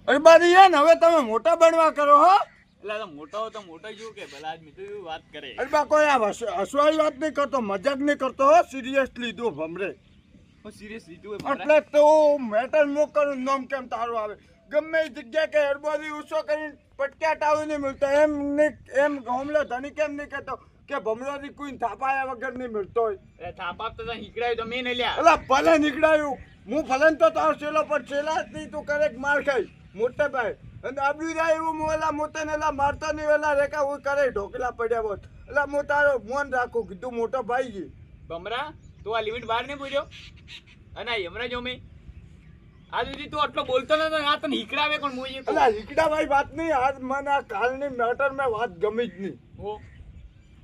અરે બારી યાર હવે તમે મોટા બનવા કરો હો. એટલે તો મોટો જો કે ભલા આદમી તો એવી વાત કરે. અરે બા કોઈ આ હસવાળી વાત નહીં કરતો, મજાક નહીં કરતો હો, સિરિયસલી દો ભમરે. હું સિરિયસ લીધું હોય એટલે તો મેટર મોકલું નામ કેમ તારું આવે ગમે એ જગ્યા કે હરબોરી ઉસો કરીને પટક્યા ટાવી નહીં મળતો એમ હોમલો ધણી કેમ નહીં કહેતો કે ભમરોથી કોઈ થાપાયા વગર નહીં મળતો હોય. એ થાપાપ તો હીકડાયું તો મેં નહીં લ્યા. એટલે ભલે નીકળાયું હું ભલે તો તારો છેલ્લો પણ છેલ્લા જ નહીં તું કરે માર ખાઈ મોટે ભાઈ અને આબરી જાય એવું હું એલા મોતે ને એલા મારતો નહીં એલા રેખા હું કરે ઢોકલા પડ્યા હોત એટલે હું તારો મોન રાખું કીધું મોટો ભાઈ ગઈ બમરા તું આ લિમિટ બહાર નહીં પૂછ્યો અને હમણાં જો મેં આ સુધી તું આટલો બોલતો નતો આ તને હીકડાવે કોણ મોઈએ એટલે હીકડા ભાઈ વાત નહીં આજ મને આ કાલની મેટર મેં વાત ગમી જ નહીં. હો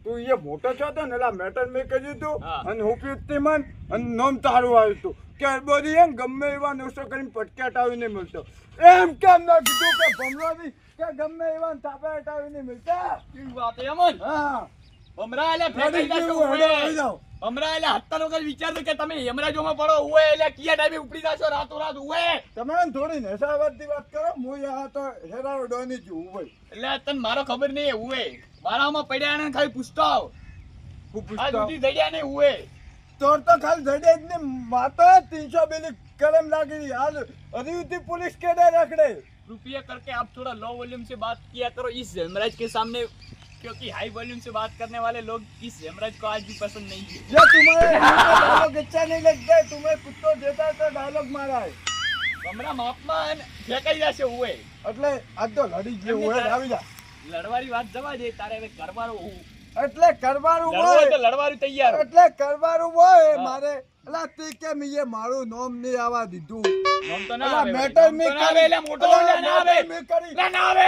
તું એ મોટો છો તો ને એલા મેટર મેં કર્યું તું હા. અને હું પીતી મન અને નામ તારું આવ્યું તું કે બોલી એમ ગમે એવા નોસો કરીને પટક્યા ટાવી નહીં મળતો એમ કેમ ના કીધું કે ભમરોથી કે ગમે એવા થાપા ટાવી નહીં મળતા. કેવી વાત છે અમન હા બમરા એટલે ફેંકી ફેંકી દેવું, જાશો હેડો, આવી જાઓ. બમરા એટલે હત્તા વખત વિચારતો કે તમે યમરાજોમાં પડો ઉએ એટલે કયા ટાઈમે ઉપડી જાશો રાતોરાત ઉએ તમે થોડી નેશાવાદની વાત કરો હું આ તો હેરાવ ડોની છું ભાઈ એટલે તને મારો ખબર નહીં ઉએ મારામાં પડ્યા ને ખાલી પૂછતો આવ હું આ પૂછતો દૂધી જડ્યા ને ઉએ તોર તો ખાલી જડે જ નહીં માતો 300 બિલી કલમ લાગી હાલ અધિવૃત્તિ पुलिस के डर रखड़े रुपया करके आप थोड़ा लो वॉल्यूम से बात किया करो इस यमराज के सामने क्योंकि हाई वॉल्यूम से बात करने वाले लोग इस यमराज को आज भी पसंद नहीं है ये तुम्हारे डायलॉग अच्छा नहीं लगता है तुम्हें कुत्तो देता है तो डायलॉग मारा है હમણાં માપમાં ફેંકાઈ જશે ઉએ એટલે આ તો લડી ગયો હોય આવી જા લડવાની વાત જવા દે તારે હવે કરવાનું એટલે કરવાનું લડવું હોય તો હોય લડવાનું તૈયાર એટલે કરવાનું હોય હા. મારે એટલે તે કેમ એ મારું નામ નહીં આવવા દીધું નામ તો ના એટલે આવે મેટર નામ મેં તો ના આવે એટલે મોટો એટલે ના આવે મેં કરી ના ના આવે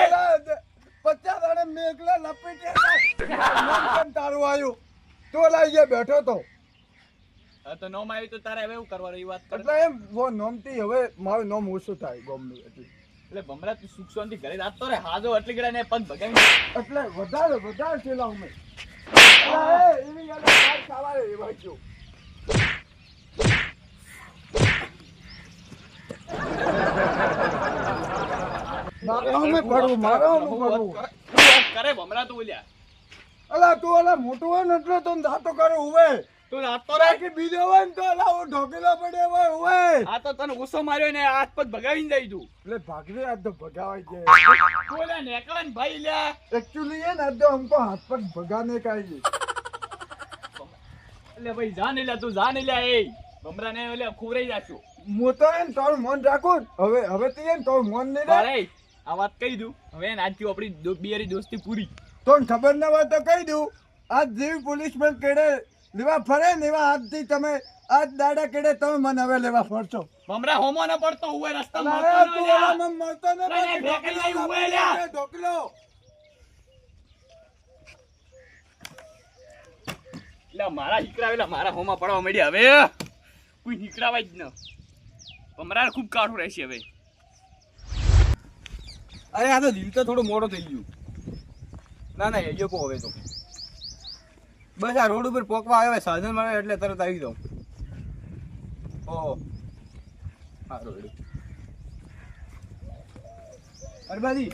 50 દાડે મેં એકલા લપેટ્યા નામ કેમ તારું આવ્યું તો લાઈએ બેઠો તો હા તો નામ આવ્યું તો તારે હવે એવું કરવાનું એ વાત કર એટલે એમ વો નોમથી હવે મારું નામ ઓછું થાય ગમે એટલું એટલે ભમરા તું સુખ શાંતિ ઘરે રાખતો રે હાજો એટલી ગળા ને પગ ભગાવી એટલે વધારે છેલા અમે એવી ગાલે ભાત ખાવા રે એવા છો મારો કરે ભમરા તું બોલ્યા અલા તું ઓલા મોટું હોય ને એટલે તને દાતો કરે ઉવે તું રાખતો રે કે બીજો હોય ને તો અલા હું ઢોકેલા પડ્યો હોય ઉવે આ તો તને ઉસો માર્યો ને હાથ પગ ભગાવીને જાય તું એટલે ભાગરે આ તો ભગાવાય છે તું ઓલા નેકળા ને ભાઈ લ્યા एक्चुअली ये ना तो हमको हाथ पग भगाने का ही એટલે ભાઈ જાન લ્યા તું જાન લ્યા એ ભમરા ને ઓલે ખુવરાઈ જાશું મોતો એમ તારું મન રાખો હવે તે એમ તારું મન નહીં રાખ અરે આ વાત કહી દઉં હવે આજથી આપણી બેરી દોસ્તી પૂરી તો ખબર ના હોય તો કહી દઉં આજ જેવી પોલીસમેન કેડે લેવા ફરે ને એવા આજથી તમે આજ દાડા કેડે તમે મને હવે લેવા ફરશો ભમરા હોમો ન પડતો હોય રસ્તા અરે તું ઓલામાં મળતો ને અરે ભેગી લઈ ઉભે લ્યા. ઢોકલો એટલે મારા હીકરાવેલા મારા હોમા પડવા માંડ્યા હવે કોઈ હીકરાવાય જ ન ભમરા ખૂબ કાઠું રહેશે હવે અરે આ તો દિલ તો થોડું મોડો થઈ ગયું ના એ જો કહો હવે તો બસ આ રોડ ઉપર પોકવા આવ્યો સાધન મળે એટલે તરત આવી જાઉં ઓહો હા રોડ અરબાદી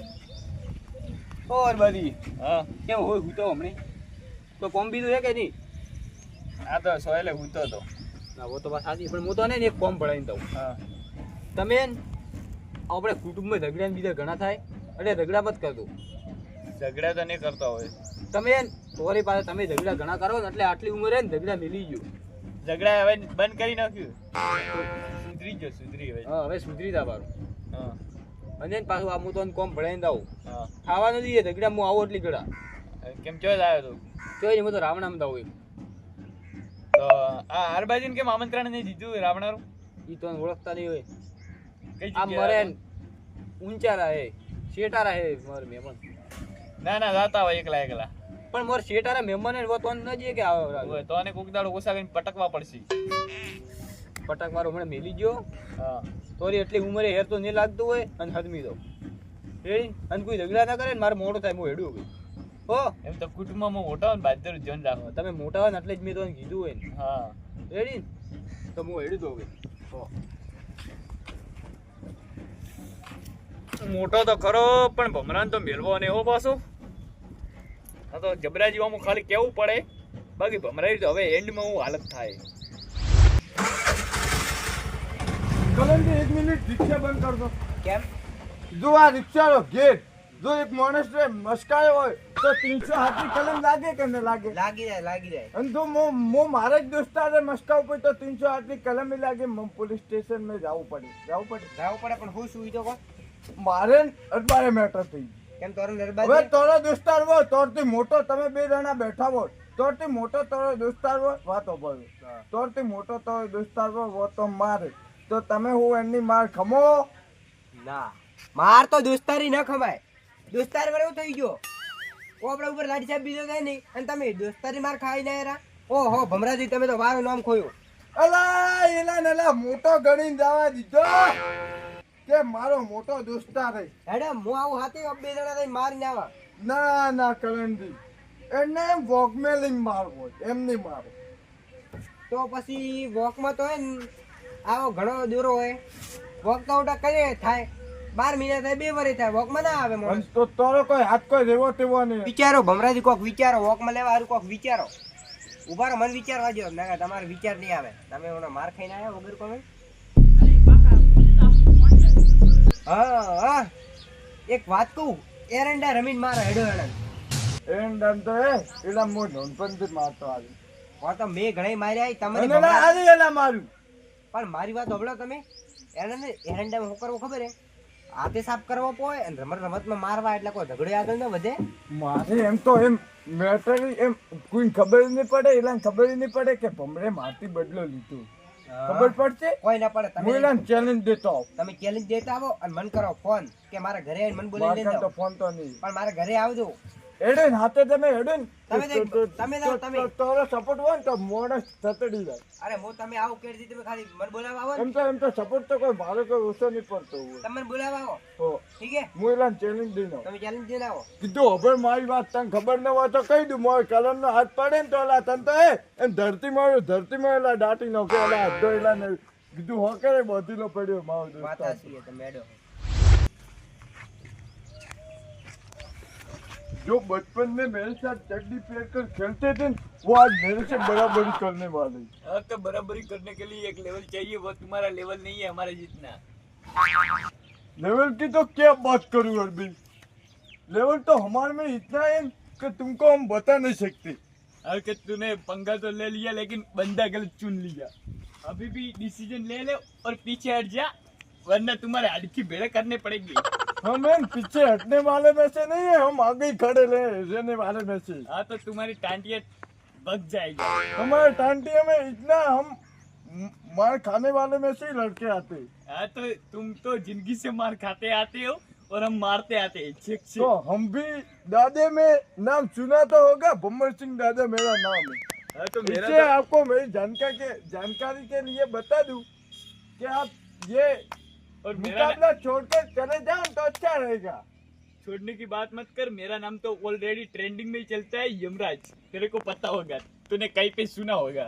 ઓ અરબાદી હા કેમ હોય હું તો હમણે તો કોમ બીજું છે કે નહીં આ તો સોયલે હૂતો હતો ના વો તો વાત સાચી પણ હું તો ને એક કોમ ભણાવી દઉં હા તમે આપણે કુટુંબમાં ઝઘડા બીજા ઘણા થાય એટલે ઝઘડા મત કરતો ઝઘડા તો નહીં કરતો હોય તમે તમારી પાસે તમે ઝઘડા ઘણા કરો ને એટલે આટલી ઉંમરે ને ઝઘડા મિલી ગયું ઝઘડા હવે બંધ કરી નાખ્યું સુધરી હવે હા હવે સુધરી જા બારું હા અને એને પાછું આ હું તો કોમ ભણાઈને દઉં હા ખાવાનું દઈએ ઝઘડા હું આવો એટલી ઘડા કેમ ચોય આવ્યો તું જોઈ હું તો રાવણામાં દઉં તો આ હરબાજીને કેમ આમંત્રણ નહીં દીધું રાવણાનું એ તો ઓળખતા નહીં હોય કઈ આ મરે ઊંચા રહે શેટારા હે મારે મહેમાન ના ના જાતા હોય એકલા એકલા પણ મારે શેટારા મહેમાન ને તો ન જઈએ કે હોય તો આને કોક દાડો ઓછા કરીને પટકવા પડશે પટક મારો મને મેલી ગયો હા તોરી એટલી ઉંમરે હેર તો નહીં લાગતું હોય અને હદમી દઉં એ અને કોઈ ઝઘડા ના કરે ને મારે મોડો થાય હું હેડું ગઈ હો એમ તો કુટુંબમાં મોટા હોય ને બાજુ ધ્યાન રાખો તમે મોટા હોય ને એટલે જ મેં તો કીધું હોય ને હા રેડી તો હું હેડું દઉં હો મોટો તો ખરો પણ ભમરાન તો મેળવો ને એવો પાછો. આ તો જબરા જીવામાં ખાલી કેવું પડે, બાકી ભમરાઈ તો હવે એન્ડમાં હું હાલત થાય. કલમજી 1 મિનિટ રિક્ષા બંધ કરજો. કેમ? જો આ રિક્ષાનો ગેટ જો એક માણસને મસ્કાયો હોય તો 307 ની કલમ લાગે કે ન લાગે? લાગી જાય. અને જો મો મારે જ દોસ્તારે મસ્કાવ પડે તો 308 ની કલમ લાગે. પોલીસ સ્ટેશન में જવું પડે પણ હું શું તો મારે અરબારે મેટર થઈ કેમ તોરો હવે નરબાજી તારો દોસ્તાર હોય તોરથી મોટો તમે બે જણા બેઠા હોય તોરથી મોટો તારો દોસ્તાર હોય વાતો બોલો તોરથી મોટો તારો દોસ્તાર હોય વો તો મારે તો તમે હું એની માર ખમો ના માર તો દોસ્તારી ન ખમાય. દોસ્તાર બરાબર થઈ ગયો કોપડા ઉપર લાઠી સાહેબ બીજો થાય નહીં અને તમે દોસ્તારી માર ખાઈ ના યાર. ઓહો ભમરાજી તમે તો મારું નામ ખોયું. અલા એલા મોટો ગણીને જવા દીધો કે મારો મોટો દોસ્તાર હે. હેડે હું આવું હાથે બે જણા થઈને મારીને આવા. ના કરણજી એને વોકમેલિંગ મારવો એમ નહીં મારો. તો પછી વોકમાં તો હે ને આવો ઘણો દૂરો હોય વોક તો ઉટા કરીએ થાય 12 મહિના થાય 2 વર્ષ થાય વોકમાં ના આવે માણસ. તો તારો કોઈ હાથ કોઈ રેવો તેવો નહીં. વિચારો ભમરાજી કોક વિચારો વોકમાં લેવા હારું કોક વિચારો. ઉભારો મને વિચારવા દો ના તમારે વિચાર નહીં આવે. તમે ઓનો માર ખાઈને આવ્યા વગર કોમે. હા એક વાત કહું એરંડા રમીને મારો હેડો હેડન એમ ડમ તો હે એલા મો નોનપણથી મારતો આવી. હા તો મેં ઘણા માર્યા તમને અને ના આલી એલા મારું. પણ મારી વાત સાંભળો તમે એરંડા શું કરવું ખબર હે હાથે સાફ કરવો પોય અને રમતમાં મારવા એટલે કોઈ ઝઘડો આગળ ન વધે. મારે એમ તો એમ મેટર એમ કોઈ ખબર નહીં પડે એલા ખબર નહીં પડે કે ભમરે મારથી બદલો લીધો. ખબર પડશે કોઈ ના પડે. હું એલા ચેલેન્જ દેતો આવું. તમે ચેલેન્જ દેતા આવો અને મન કરો ફોન કે મારા ઘરે આવીને મને બોલાવી મારે લઈ તો જાઓ ફોન તો નહીં. પણ મારા ઘરે આવજો. એડન હાથે તમે એડન તમે જાઓ, તમે. તારો સપોર્ટ હોય ને તો મોડસ થતડી જાય. અરે હું તમે આવો કેડી તમે ખાલી મને બોલાવવા આવો ને. એમ તો સપોર્ટ તો કોઈ મારો કોઈ ઓછો નહીં પડતો હોય. તમે મને બોલાવવા આવો હો ઠીક હે હું એલા ચેલેન્જ દઈને આવું. તમે ચેલેન્જ દઈને આવો. કીધું હવે મારી વાત તને ખબર ન હોય તો કહી દઉં મારો કલરનો હાથ પડે ને તો એલા તને તો એમ ધરતીમાં એલા દાટી નાખે એલા હાથ તો એલા ને કીધું હો કરે બધીલો પડ્યો મારો વાત દોસ્તાર. સાચી છે તમે એડો. जो बचपन में मेरे साथ चड्डी पहन कर खेलते थे वो आज मेरे से बराबरी करने वाले. अब तो बराबरी करने के लिए एक लेवल चाहिए, वो तुम्हारा लेवल नहीं है हमारे जितना. लेवल की तो क्या बात करूं अरबी. लेवल तो हमारे में इतना है कि तुमको हम बता नहीं सकते. अरे कि तूने पंगा तो ले लिया लेकिन बंदा गलत चुन लिया. अभी भी डिसीजन ले ले और पीछे हट जा वरना तुम्हारे हाथ की भेड़े करने पड़ेगी. हम इन पीछे हटने वाले में से नहीं है, हम आगे ही खड़े रहने वाले में से. हाँ तो तुम्हारी टांटियाँ बग जाएगी. हमारे टांटिया में इतना हम मार खाने वाले में से ही लड़के आते हैं. हाँ तो तुम तो जिंदगी से मार खाते आते हो और हम मारते आते हैं छेक से. तो हम भी दादे में नाम सुना तो होगा, भम्बर सिंह दादा मेरा नाम है. हाँ तो मेरा इससे तो आपको मेरी जानकारी के लिए बता दूं कि आप ये और मेरा मुकाबला छोड़कर चले जाओ तो अच्छा रहेगा. छोड़ने की बात मत कर. मेरा नाम तो ऑलरेडी ट्रेंडिंग में ही चलता है, यमराज. तेरे को पता होगा, तूने कहीं पे सुना होगा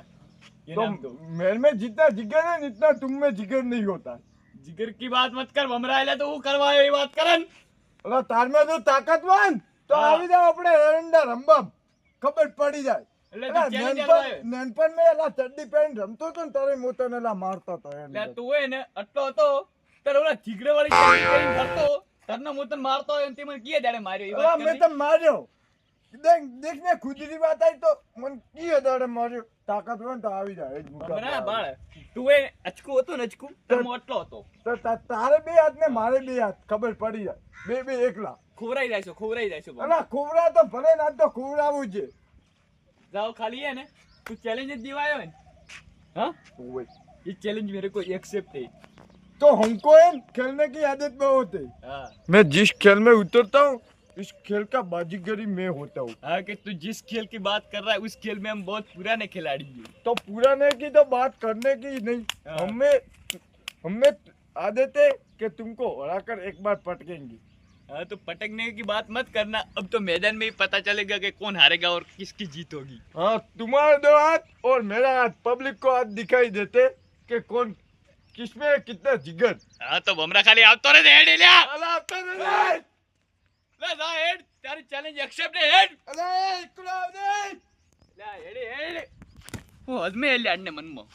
ये नाम. तो तो मेरे में जितना जिगर है इतना तुम में जिगर नहीं होता. जिगर की बात मत कर. वमरायला तो वो करवायो ये बात करन. अरे तार में तो ताकतवान तो हाँ. આવી જાવ આપણે એરંડા રમવા ખબર પડી જાય. એટલે એલા તું challenge આલવાયો. નાનપણ મેં એલા ચડ્ડી પહેરીને રમતો હતો ને તારે હું તને એલા મારતો હતો એટલે એરંડા. તું હોય ને આટલો હતો તારે ઓલા જીગરે વાળી ચાલી કરીને ફરતો તને હું તને મારતો હોય ને તે મને કીએ દાડે માર્યો એ અલા વાત મેં કરી. તને માર્યો. દેખ ને ખુદની વાત આવી તો મને કી દાડે માર્યો. તાકાત હોય ને તો આવી જાય એ જ મુકાબલા બરાબર આવે. બાળ તું હોય અચકું હતું ને અચકું તમે આટલો હતો. તો તારે બે હાથ ને મારે બે હાથ ખબર પડી જાય. બે એકલા. ખોવરાઈ જાયશો અલા ખોવરા તો ભલે ના તો ખોવરાવું છે. जाओ खाली है ना तू चैलेंज दिवायो है हाँ ये चैलेंज मेरे को एक्सेप्ट है. तो हमको है खेलने की आदत बहुत है. हाँ मैं जिस खेल में उतरता हूँ इस खेल का बाजीगरी मैं होता हूँ. हाँ कि तू जिस खेल की बात कर रहा है उस खेल में हम बहुत पुराने खिलाड़ी हैं. तो पुराने की तो बात करने की नहीं. हाँ. हमें आदत है कि तुमको हराकर एक बार पटकेंगे. हाँ तो पटकने की बात मत करना. अब तो मैदान में ही पता चलेगा कि कौन हारेगा और किसकी जीत होगी. हाँ तुम्हारे दो हाथ और मेरा हाथ पब्लिक को हाथ दिखाई देते कि कौन કિસમે કિતના જીગર. હા તો ભમરા ખાલી આવતો રહે હેડ લ્યા અલા આપતા ને લે. લે જા હેડ તારી ચેલેન્જ એક્સેપ્ટ હેડ અલા એકલો આવને. લે હેડ હેડ હું હજમે લ્યા ને મનમાં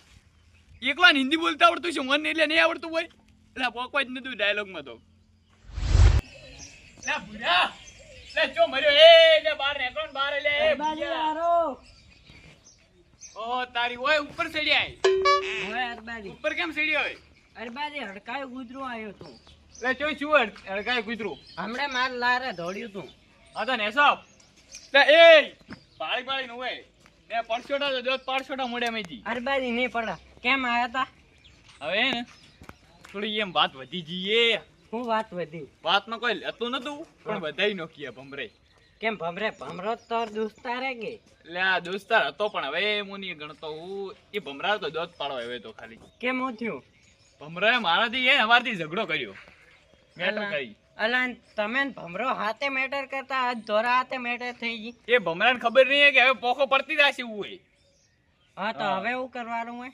એકલા હિન્દી બોલતા આવડતું છે મને એટલે નહીં આવડતું હોય એટલે પોકવા જ નતું ડાયલોગ માં તો લે ભૂરા લે ચો મર્યો એ લે બહાર નીકળો ને બહાર લે એ ભૂરા. ઓહો તારી ઓય ઉપર ચડી આય ઓય અરબાજી ઉપર કેમ ચડી હોય અરબાજી હડકાયો ગુજરો આવ્યો તું લે ચોય શું હડકાય કૂતરું હમણે માર લારે દોડ્યું તું હા તો નેસપ લે એ પાળી પાળી નું હોય ને પરસોટા તો દોત પરસોટા મોડે મેજી અરબાજી નહીં પડા કેમ આયા તા હવે હે ને થોડી એમ વાત વધી જઈએ હું વાત વધી વાતમાં કોઈ લેતું નતું પણ બધાય નોકીએ ભમરે કેમ ભમરો તો દોસ્તારે કે એટલે આ દોસ્તાર હતો પણ હવે મુની ગણતો હું એ ભમરા તો દોત પાડો હવે તો ખાલી કેમ હું થયું ભમરાએ મારાથી એ અમારથી ઝઘડો કર્યો મેટર અલા. કરી અલા તમે ને ભમરો હાથે મેટર કરતા આજ ધોરા હાથે મેટર થઈ ગઈ એ ભમરાને ખબર નહીં કે હવે પોખો પડતી જશે એવું હોય હા તો હા. હવે એવું કરવાનું હોય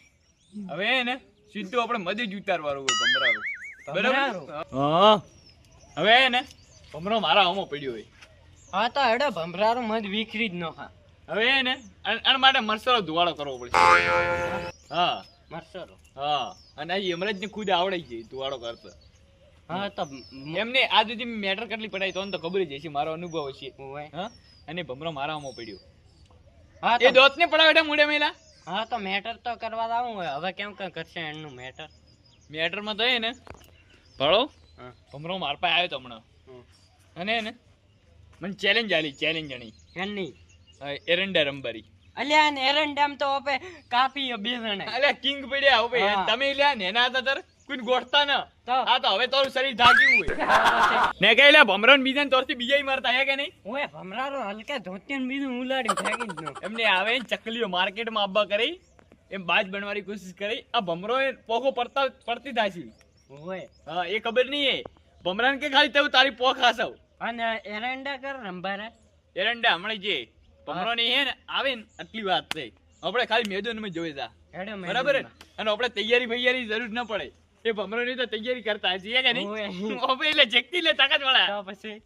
હવે હે ને સીધું આપણે મદે જ ઉતારવાનું હોય ભમરાનું ભમરાનું? બરાબર હા હવે હે ને ભમરો મારા હમો પડ્યો હોય હા તો હેડો ભમરારું મધ વિખરી જ ન ખા હવે હે ને આના માટે મરસરો ધુવાડો કરવો પડશે હા મરસરો હા અને આ યમરાજ ને ખુદ આવડી જાય ધુવાડો કરતો હા તો એમને આ સુધી મેટર કેટલી પડાય તો ખબર જ હશે મારો અનુભવ હશે હોય હા અને ભમરો મારા હમો પડ્યો હા એ તો દોત ને પડાવે મુડે મેલા હા તો મેટર તો કરવા આવું હોય હવે કેમ કે કરશે એનું મેટર મેટર માં તો હે ને ભળો હા. ભમરો માર પાસે આવ્યો તો હમણાં અને હે ને મને ચેલેન્જ આલી ચેલેન્જ જણી એની એરંડા રંબારી અલ્યા ને એરંડામ તો હવે કાપી બે જણા અલ્યા કિંગ પડ્યા હવે હા. તમે લ્યા નેના હતા તાર કોઈ ગોઠતા ન તો આ તો હવે તારું શરીર થાક્યું હોય ને કે લ્યા ભમરો ને બીજા તોરથી બીજાય મારતા હે કે નહીં ઓય ભમરારો હલકે ધોતી ને બીજું ઉલાડી ફેંકી જ નો એમને આવે ને ચકલીઓ માર્કેટમાં આબા કરી એમ બાજ બનવાની કોશિશ કરી આ ભમરો એ પોખો પડતી થાય છે ઓય હા એ ખબર નહીં એ ભમરાને કે ખાલી તેવું તારી પોખ હાસવ અને એરંડા કર રંભારે એરંડા હમણાં જે ભમરો ની હે ને આવે ને આટલી વાત છે આપણે ખાલી મેદાનમાં જોઈ જા હેડો બરાબર હે? અને આપણે તૈયારી ભૈયારી જરૂર ન પડે એ ભમરો ની તો તૈયારી કરતા છીએ કે નહીં ઓય. હવે એટલે જગતી લે તાકાત વાળા તો પછી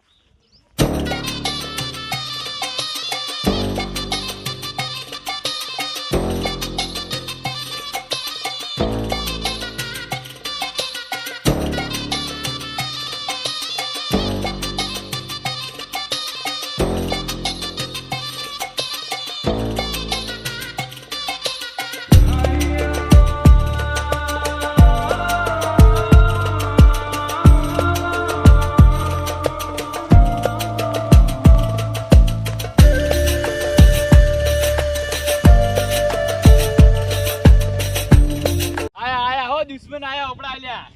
આયા આયા હો દુશ્મન આયા આપડા આલ્યા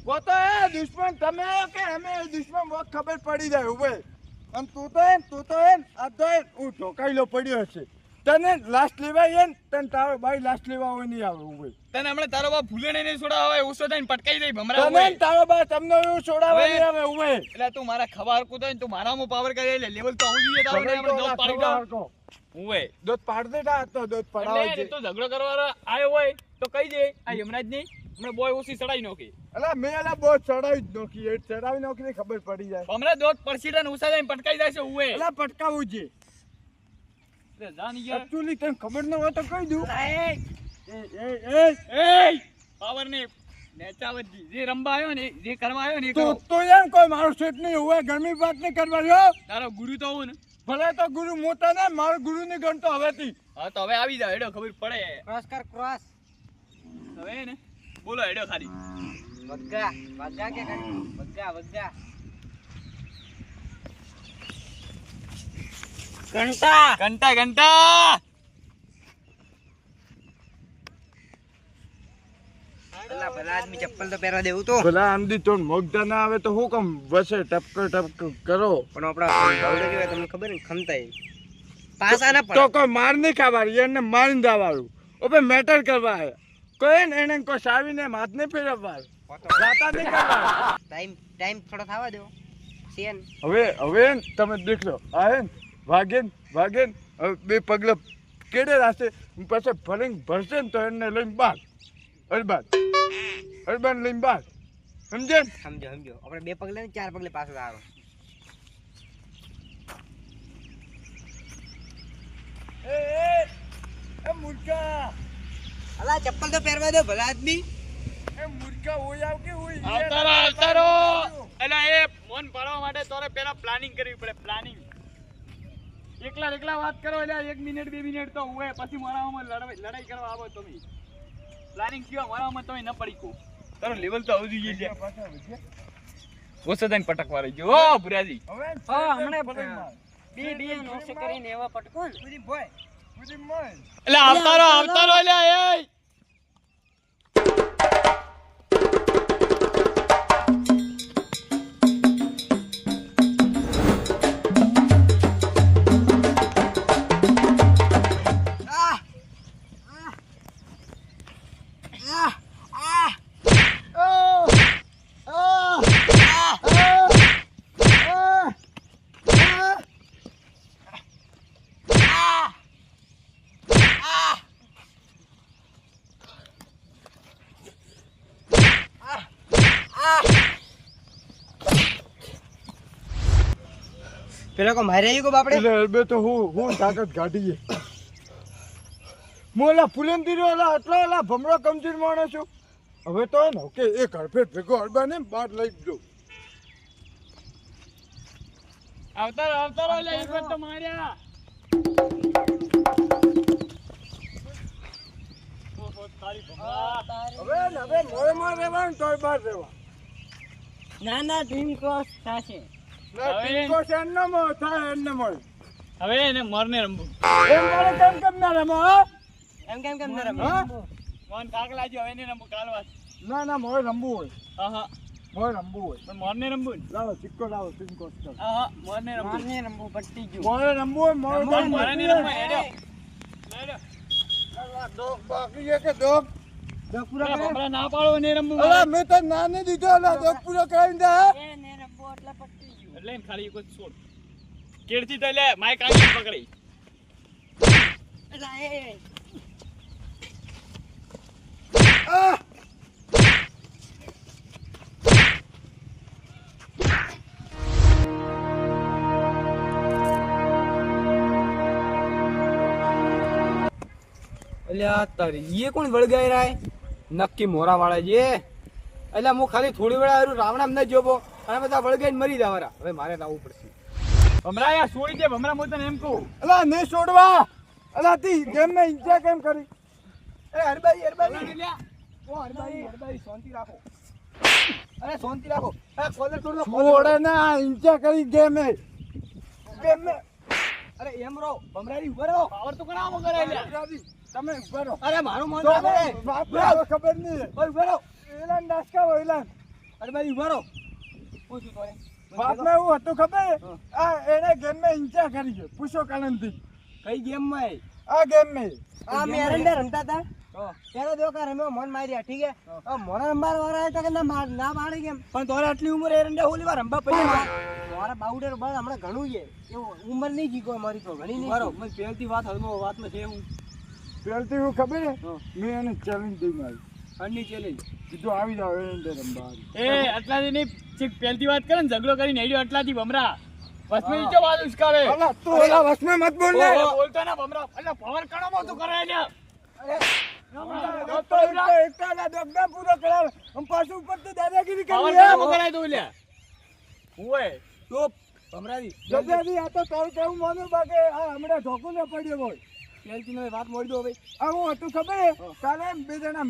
વો તો એ દુશ્મન તમે આયો કે અમે દુશ્મન બહુ ખબર પડી જાય ઉભે. અને તું તો આ તો હું ઢોકાઈલો પડ્યો હશે. તને લાસ્ટ લેવાય ને તને તારો ભાઈ લાસ્ટ લેવા હોય નહીં આવે ઉભે. તને હમણાં તારો બાપ ભૂલે નહીં છોડા હવે ઓછો થઈને પટકાઈ જાય ભમરા તને હોય. ને તારો બા તમને એવું છોડાવવા નહીં આવે ઉભે. એટલે તું મારા ખબર કૂદો ને તું મારામાં પાવર કરે એટલે લેવલ તો આવું જોઈએ તારું ને આપણે દોત પાડી દો હું દોત પાડ દે તા તો દોત પડાવે એટલે છે. તું ઝઘડો કરવા આવ્યો હોય તો કહી દે આ યમરાજ નહીં હમણાં બોય ઓછી ચડાઈ નોખી અલા મેં અલા બહુ ચડાવી જ નોખી એ ચડાવી નોખી ખબર પડી જાય. હમણાં દોત પડસીટા ને ઉસા જઈને પટકાઈ જાય છે ઉવે અલા પટકાવું છે. એટલે જાન યાર એકચ્યુઅલી તને ખબર ન હોય તો કહી દઉં. એ એય પાવર ને નેચાવજી જે રંબા આવ્યો ને જે કરવા આવ્યો ને એ કરો તો એમ કોઈ મારો સેટ નહીં હોય ગરમી વાત નહીં કરવાની હો. તારો ગુરુ તો હું ને ભલે તો ગુરુ મોટા ને મારો ગુરુ ની ગણતો હવેથી. હા તો હવે આવી જાવ હેડો ખબર પડે ક્રોસ કર ક્રોસ હવે ને બોલો હેડો ખાલી વગ્ગા વગ્ગા કે કરી વગ્ગા વગ્ગા ઘંટા ઘંટા ઘંટા અલા ભલા આદમી ચપ્પલ તો પહેરવા દેવું તો ભલા આમદી તો મોગતા ના આવે તો હું કમ વસે ટપકો કરો. પણ આપડા ભાવડે કેવા તમને ખબર ને ખમતાય પાસા ના તો પડે કોઈ માર નહીં ખાવાનું એને મારીને જવાનું. ઓપે મેટર કરવા આવે કોઈ ને એને કોઈ સાવીને હાથ નહીં ફેરવવાનું. જાતા નહીં કરવાનું. ટાઈમ થોડો થવા દો સેન હવે તમે દેખલો આ હે વાગેન હવે બે પગલા કેડે રાખશે પછી ભરીને ભરશે ને તો એને લઈને બાર અરબાદ હરબાન લઈને બાર સમજે ને? સમજો આપણે 2 પગલે ને 4 પગલે પાછળ આવે. એ મૂર્ખા અલા ચપ્પલ તો પહેરવા દો ભલા આદમી. એ મૂર્ખા હોય આવ કે હોય આવતારો એટલે એ મોન પાડવા માટે તારે પેલા પ્લાનિંગ કરવી પડે પ્લાનિંગ એકલા વાત કરો એટલે 1 મિનિટ 2 મિનિટ તો હોય પછી મારામાં લડાઈ કરવા આવો તમે પ્લાનિંગ કેવા મારામાં તમે ન પડી કો તારો લેવલ તો આવજી ગઈ છે ઓછો થઈને પટકવા રહી ગયો ઓ ભુરાજી હવે હા હમણે બે નોસે કરીને એવા પટકો ને પૂરી બોય પૂરી મોય એટલે આવતારો એટલે એ પેલો કો મારે આવી કો બાપડે એટલે અરબે તો હું તાકાત કાઢીએ મોલા ફુલંદી ઓલા આટલો ઓલા ભમરો કમજોર માણસ છું હવે તો ને કે એક હરફેટ ભેગો અરબા ને બહાર લઈ દો આવતારો એટલે એક વાર તો માર્યા ઓહો તારી ભમરા હવે મોરે માં રહેવાનું તોય બહાર રહેવા ના ડ્રીમ ક્રોસ થશે. ના ટીકો છે ન મો થાય ન મળે હવે એને મરને રમવું એમ કરે કેમ ના રમો હા કેમ ન રમે હા? મોન કાક લાગ્યો હવે એને રમવું કાલવા ના મોરે રમવું હોય હા મોરે રમવું હોય પણ મોરને રમવું ને લાવો સિક્કો લાવો ટીકો કર હા મોરને રમવું મારને રમવું પટ્ટી ગયું. મોરે રમવું હોય મોરે મોરે ને રમવું હેડો હેડો ડોક બાકી છે કે ડોક પૂરા કરે. ભમરા ના પાડો ને રમવું અલા મેં તો નાને દીધો અલા ડોક પૂરો કરાવી દે હે? એ ને રમવું એટલે પટ્ટી ગયું. એટલે એને ખાલી એક જ છોડ કેડથી તો લે માઈક આવી પકડી એટલે એ આ અલ્યા તારી એ કોણ વળગાઈ રાય નક્કી મોરા વાળા છે એટલે હું ખાલી થોડી વેળા આવ્યું રાવણામ ન જોબો અને બધા વળગાઈને મરી જવાના હવે મારે લાવવું પડશે ભમરા યાર છોડી દે ભમરા હું તને એમ કહું અલા ને છોડવા અલા તી ગેમ માં ઈજા કેમ કરી એ હરબાઈ લ્યા. ઓ હરબાઈ શાંતિ રાખો અરે શાંતિ રાખો આ કોલર તોડ દો છોડે ના ઈજા કરી ગેમ એ ગેમ મે અરે એમ રહો ભમરાડી ઉભા રહો પાવર તો કણામાં કરે લ્યા રાજી, તમે ઉભા રહો અરે મારું મન તો રાખો બાપને હવે ખબર નહીં ઓય ઉભા રહો એલાન ડાસકા વઈલાન અરે ભાઈ ઉભા રહો પૂછું તોરે બાપને એવું હતું ખબર આ એને ગેમ માં ઈજા કરી છે પૂછો કાલનથી કઈ ગેમ માં આ ગેમ માં આ મેં એરંડા રમતા હતા હા ત્યારે દેખા રમ્યો મન માર્યા ઠીક હે હવે મોરા રમવા વાળા હતા કે ના મારે કેમ પણ તોરે આટલી ઉંમરે એરંડા હોલી વાર રંબા પડી મારા બાઉડર બળ હમણાં ઘણું છે એવું ઉંમર નહીં જીકો અમારી તો ઘણી નહીં બરો મને પહેલથી વાત હલમો વાતમાં છે હું પેલથી હું ખબર હે હા. મેં એને ચેલેન્જ દઈ મારી અન્ની ચેલેન્જ કીધું આવી જાવ એને રમવા એ આટલાથી નહીં ચીક પહેલથી વાત કરે ને ઝઘડો કરીને હેડ્યો આટલાથી ભમરા વસમે ઈચો વાત ઉસકાવે અલા તું ઓલા વસમે મત બોલ ને ઓહો, બોલતો ના ભમરા એટલે પાવર કણામાં તું કરે લ્યા તો એકલા ડોગડા પૂરો કરાવે આમ પાછું ઉપર તો દાદાગીરી પાવર કરી કણામાં કરાય તું લ્યા ઓય તો ભમરાજી જબ્યાજી આ તો તારું કેવું માનું બાકે આ હમણાં ઢોકું ન પડ્યો હોય પહેલથી મને વાત મળી દો હવે આવું હતું ખબર હે? કાલે એમ બે જણા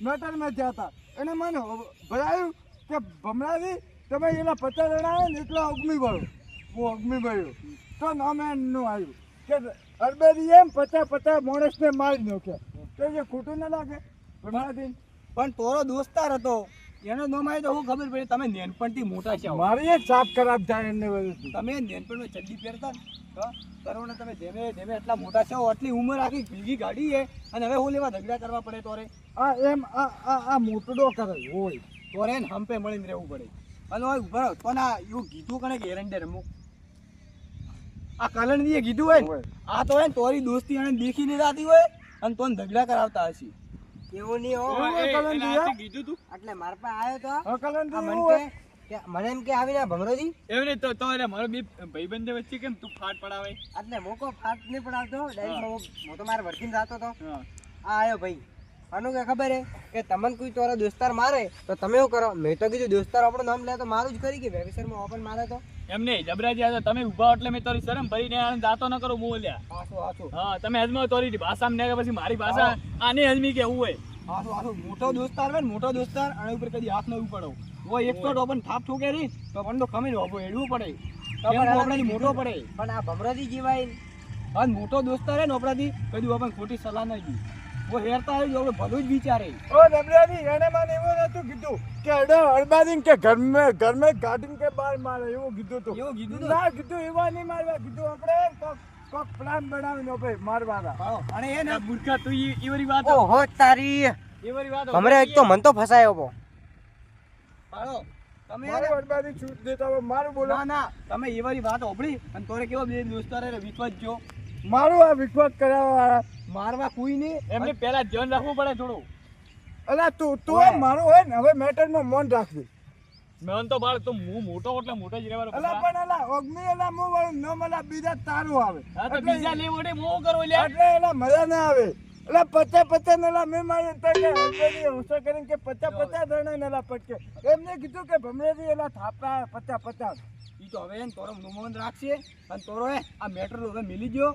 મેટરમાં ગયા હતા એને મને ભરાયું કે ભમરાજી તમે એના 50 જણા આવે ને એટલા અગ્નિ ભરો હું અગ્નિ ભર્યો તો નોમેનનું આવ્યું કે અરબેરી એમ 50 માણસને મારી નાખ્યા તો એ ખોટું ના લાગે ભમરાજી પણ તોરો દોસ્તાર હતો એનો નામ આવે તો હું ખબર પડી તમે નેનપણથી મોટા છો મારી એક સાપ ખરાબ થાય એને વજહથી. તમે નેનપણમાં ચડ્ડી પહેરતા ને તો તરુણ તમે ધીમે ધીમે એટલા મોટા છો આટલી ઉંમર આખી ભીગી ગાડી છે અને હવે હું લેવા ઝઘડા કરવા પડે તોરે આ એમ આ મોટડો કરે હોય તોરે ને હંપે મળીને રહેવું પડે અને હવે ઉભા રહો તો ના એવું કીધું કણે કે એરંડે રમું આ કલણજીએ કીધું હોય ને હોય. આ તો હોય ને તોરી દોસ્તી એને દેખી નહીં રાતી હોય અને તોને ઝઘડા કરાવતા હશે એવું નહીં હો. એ, એટલે આ તે કીધું તું એટલે મારા પાસે આવ્યો તો અકલંદી આ એવું મને હોય. કે મને એમ કે આવીને ભમરોજી એવું નહીં તો એટલે મારો બે ભાઈબંધ વચ્ચે કેમ તું ફાટ પડાવે એટલે મોકો ફાટ નહીં પડાવતો ડાયરેક્ટ હું તો મારે વર્કિંગ થતો હતો હા આ આવ્યો ભાઈ આનું કે ખબર હે કે તમને કોઈ તારો દોસ્તાર મારે તો તમે એવું કરો મેં તો કીધું દોસ્તાર આપણું નામ લે તો મારું જ કરી કે વેબિસરમાં ઓપન મારે તો એમ નહીં જબરાજી આ તો તમે ઊભા એટલે મેં તારી શરમ ભરીને આને જાતો ન કરો હું લ્યા આસો આસો હા તમે હજમો તારી ભાષામાં ને પછી મારી ભાષા આની હજમી કેવું હોય આસો આસો મોટો દોસ્તાર હોય ને મોટો દોસ્તાર આના ઉપર કદી હાથ ન ઉપાડો વો એક તો ટોપન થાપ ઠોકે રી તો પણ તો ખમી રો હેડવું પડે તો કેમ પણ આપણાથી મોટો પડે પણ આ ભમરોજી જીવાય આ મોટો દોસ્તાર હે ને આપણાથી કદી આપણને ખોટી સલાહ નહીં દી વો હેરતા હોય આપણે ભલું જ વિચારે ઓ ડબલાજી એને મને એવું નતું કીધું કે અડો અડબાદીન કે ઘર મેં ગાડીન કે બહાર મારે એવું કીધું તું. એવું કીધું તું? ના કીધું એવા નહીં મારવા કીધું આપણે કોક પ્લાન બનાવીને આપણે મારવાના. અને એ ને મૂર્ખા તું ઈ વારી વાત ઓહો તારી ઈ વારી વાત ભમરે એક તો મન તો ફસાયો બો પાડો તમે મારું અડબાદી છૂટ દેતા હવે મારું બોલો. ના ના તમે એ વાળી વાત હોભળી અને તોરે કેવો બે દોસ્તાર હે વિશ્વાસ જો મારું આ વિશ્વાસ કરાવવા વાળા. મારવા કોઈ નહીં એમને પહેલા ધ્યાન રાખવું પડે થોડું અલા તું મારું હોય ને હવે મેટરનું મૌન રાખજે. મેં તો બાળ તો હું મોટો એટલે મોટો જ રહેવાનો અલા પણ અલા ઓગમી અલા મો વાળું ન મલા બીજા તારું આવે. હા તો એટલે- બીજા લે વડે હું કરો લ્યા એટલે એલા મજા ના આવે. અલા 50 નલા મેં માર્યો તો કે હળદરી હોશે કરીને કે 50 જણા નલા પટકે. એમને કીધું કે ભમરેજી એલા થાપા 50 ઈ તો હવે ને તોરો નોમોન રાખશે અને તોરો હે આ મેટર હવે મિલી ગયો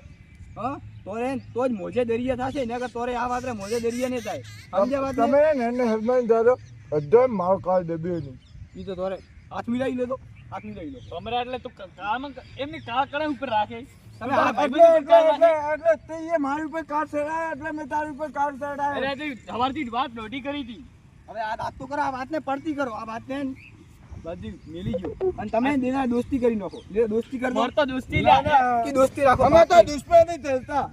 હા તોરે તો જ મોજે દરિયા થાશે ને અગર તોરે આ વાતરે મોજે દરિયા ને થાય સમજ્યા વાત તમે ને એને હરમાન દાદો અડધો મારો કાળ દબ્યો નહીં. ઈ તો તોરે હાથ મિલાઈ લેતો હાથ મિલાઈ લો ભમરા એટલે તું કામ એમની કા કડા ઉપર રાખે તમે તારા હાથ ભાઈબંધ ઉપર કામ રાખે. એટલે તે એ મારી ઉપર કાર ચડાવ્યો એટલે મેં તારી ઉપર કાર ચડાવ્યો. અરે તે સવારથી જ વાત દોઢી કરી હતી હવે આ વાત તો કરો આ વાતને પડતી કરો આ વાતને બધી મિલી ગયો અને તમે દેના દોસ્તી કરી નાખો લે દોસ્તી કરી માર તો દોસ્તી ના, લ્યા ના. કે દોસ્તી રાખો અમે તો દુશ્મન નહીં થતા.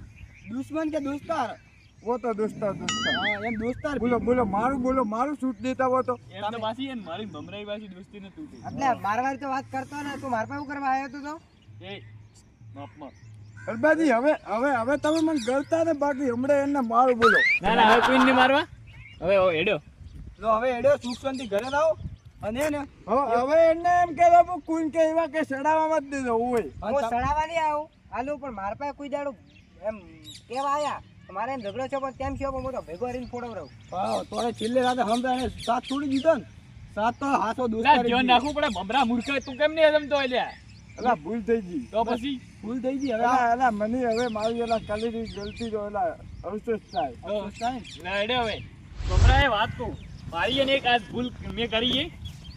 દુશ્મન કે દોસ્તાર વો તો દોસ્તાર. હા એમ દોસ્તાર બોલો મારું છૂટ દેતા હો તો. એમ તો પાછી એને મારી ભમરાઈ પાછી દોસ્તી ને તૂટી એટલે મારવાડી તો વાત કરતો ને તું મારા પાસે કરવા આવ્યો તો એ માપમાં અરબાજી હવે તમે મને ગળતા ને બાકી હમણાં એને મારું બોલો. ના ના હવે કોઈ નહીં મારવા હવે હેડો લો હવે એડ્યો સુખ શાંતિ ઘરે લાવો અને ને હવે એને એમ કે હું કુન કે એવા કે સડાવવામાં જ દેજો હોય. હું સડાવા નહીં આવું આલુ પણ મારા પાસે કોઈ દાડો એમ કેવા આયા મારે એમ ઝઘડો છે પણ તેમ છે પણ હું તો ભેગો રહીને ફોડો રહું હા તોરે છેલ્લે રાતે હમણાં સાથ છોડી દીધો ને સાથ તો હાસો ના દોસ્તાર ધ્યાન રાખવું પડે ભમરા મૂર્ખા તું કેમ નહીં સમતો લ્યા એલા ભૂલ થઈ ગઈ. તો પછી ભૂલ થઈ ગઈ હવે એલા મને હવે મારી એલા કાલી ગલતી જો એલા અવશેષ થાય. અફસોસ થાય ને. ના હેડો હવે ભમરાએ વાત કહું મારી એને એક આ ભૂલ મેં કરી છે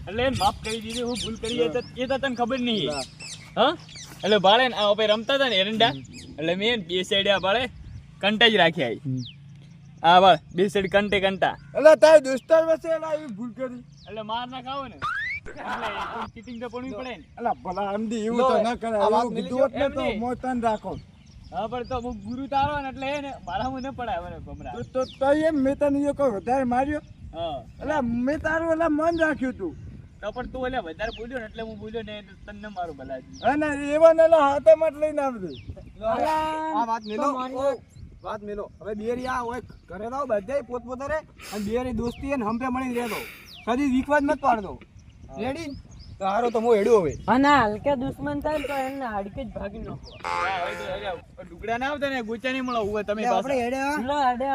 એટલે એને માફ કરી દીધી હું ભૂલ કરી એ તો તને ખબર નહીં હા એટલે બાળે ને આ આપણે રમતા હતા ને એરંડા એટલે મેં બે સાઈડ આ બાળે કંટા જ રાખ્યા આ બાળ બે સાઈડ કંટા એલા તારી દોસ્તાર વચ્ચે એલા એવી ભૂલ કરી. એટલે માર ના ખાવો ને એટલે ચીટિંગ તો પડવી પડે ને એલા ભલા આમદી એવું તો ના કરે. આ વાત એવું મિલી કીધું હોત ને એમ તો નહીં. મોતન રાખો. હા પણ તો હું ગુરુ તારો ને એટલે એને મારા ન પડાય મને ભમરા તો એમ મેં તને કોઈ વધારે માર્યો. હા એલા મેં તારું એલા મન રાખ્યું તું. તો પણ તું એટલે વધારે બોલ્યો ને એટલે હું બોલ્યો ને તને મારું ભલાજી અને એવા ને એલા હાથેમાં જ લઈને આવજે. લો હવે આ વાત મેલો વાત મેલો હવે બેરી આ હોય ઘરે રહો બધાય પોતપોતા રે અને બેરી દોસ્તી એને હંપે મળી રહેતો કદી વિખવાદ મત પાડતો રેડી તો હારો તો હું હેડ્યો હવે અને હલકે દુશ્મન થાય ને તો એને હડકે જ ભાગી નાખો હા, હવે તો અરે ટુકડા ના આવતા ને ગોચા નહીં મળો હવે તમે આપણે પાછા. હેડે લો, હેડે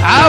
આ